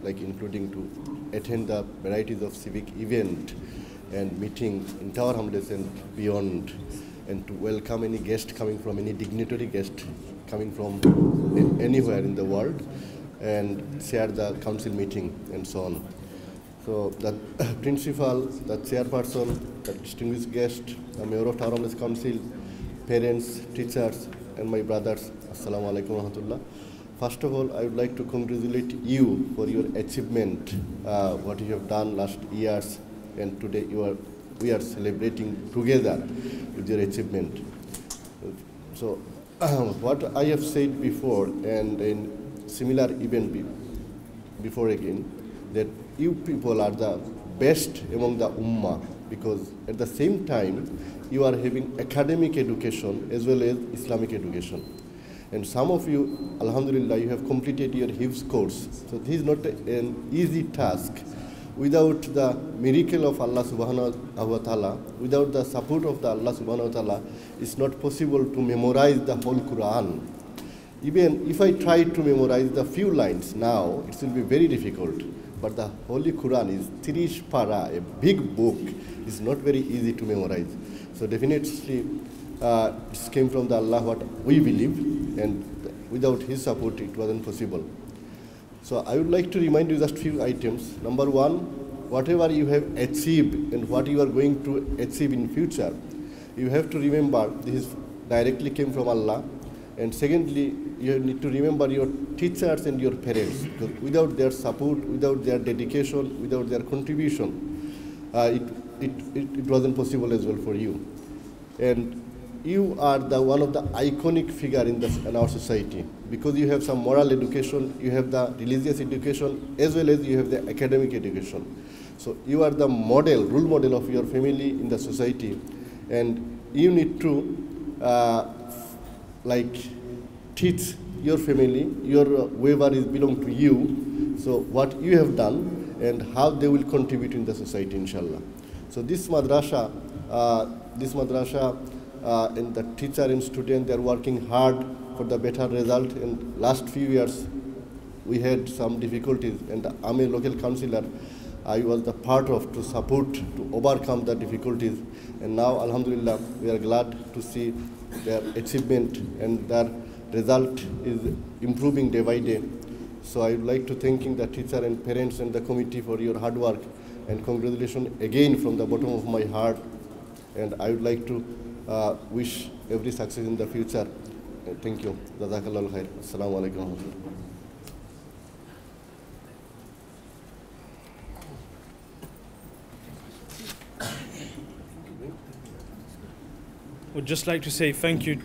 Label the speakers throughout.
Speaker 1: like including to attend the varieties of civic event and meeting in Tower Hamlets and beyond, and to welcome any guest coming from, any dignitary guest coming from anywhere in the world, and share the council meeting and so on. So the principal, the chairperson, the distinguished guest, the mayor of Tower Hamlets Council, parents, teachers, and my brothers, Assalamu alaikum wa rahmatullah. First of all, I would like to congratulate you for your achievement, what you have done last years, and today we are celebrating together with your achievement. So, what I have said before, and in similar event before again, that you people are the best among the ummah, because at the same time, you are having academic education as well as Islamic education. And some of you, alhamdulillah, you have completed your hifz course. So this is not an easy task. Without the miracle of Allah subhanahu wa ta'ala, without the support of the Allah subhanahu wa ta'ala, it's not possible to memorize the whole Quran. Even if I try to memorize the few lines now, it will be very difficult. But the Holy Quran is 30 para, a big book. It's not very easy to memorize. So definitely, it came from the Allah what we believe, and without His support, it wasn't possible. So I would like to remind you just few items. Number one, whatever you have achieved and what you are going to achieve in future, you have to remember this directly came from Allah. And secondly, you need to remember your teachers and your parents, because without their support, without their dedication, without their contribution, it wasn't possible as well for you. And you are one of the iconic figure in our society, because you have some moral education, you have the religious education, as well as you have the academic education. So you are the model, role model of your family in the society, and you need to teach your family, your whoever is belong to you, so what you have done and how they will contribute in the society, inshallah. So this madrasa and the teacher and student, they are working hard for the better result. In last few years, we had some difficulties, and the Amir local councillor, I was the part of to support, to overcome the difficulties. And now, alhamdulillah, we are glad to see their achievement, and their result is improving day by day. So I would like to thank the teacher and parents and the committee for your hard work, and congratulations again from the bottom of my heart. And I would like to wish every success in the future. Thank you. Jazakallahu khair. Assalamu alaikum.
Speaker 2: Would just like to say thank you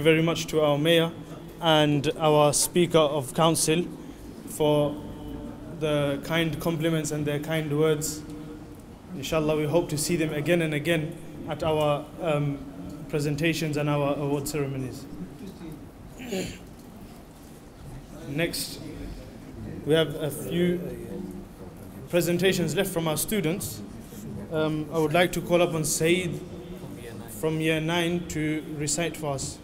Speaker 2: very much to our mayor and our speaker of council for the kind compliments and their kind words. Inshallah, we hope to see them again and again at our presentations and our award ceremonies. Next, we have a few presentations left from our students. I would like to call upon Said from year 9 to recite for us.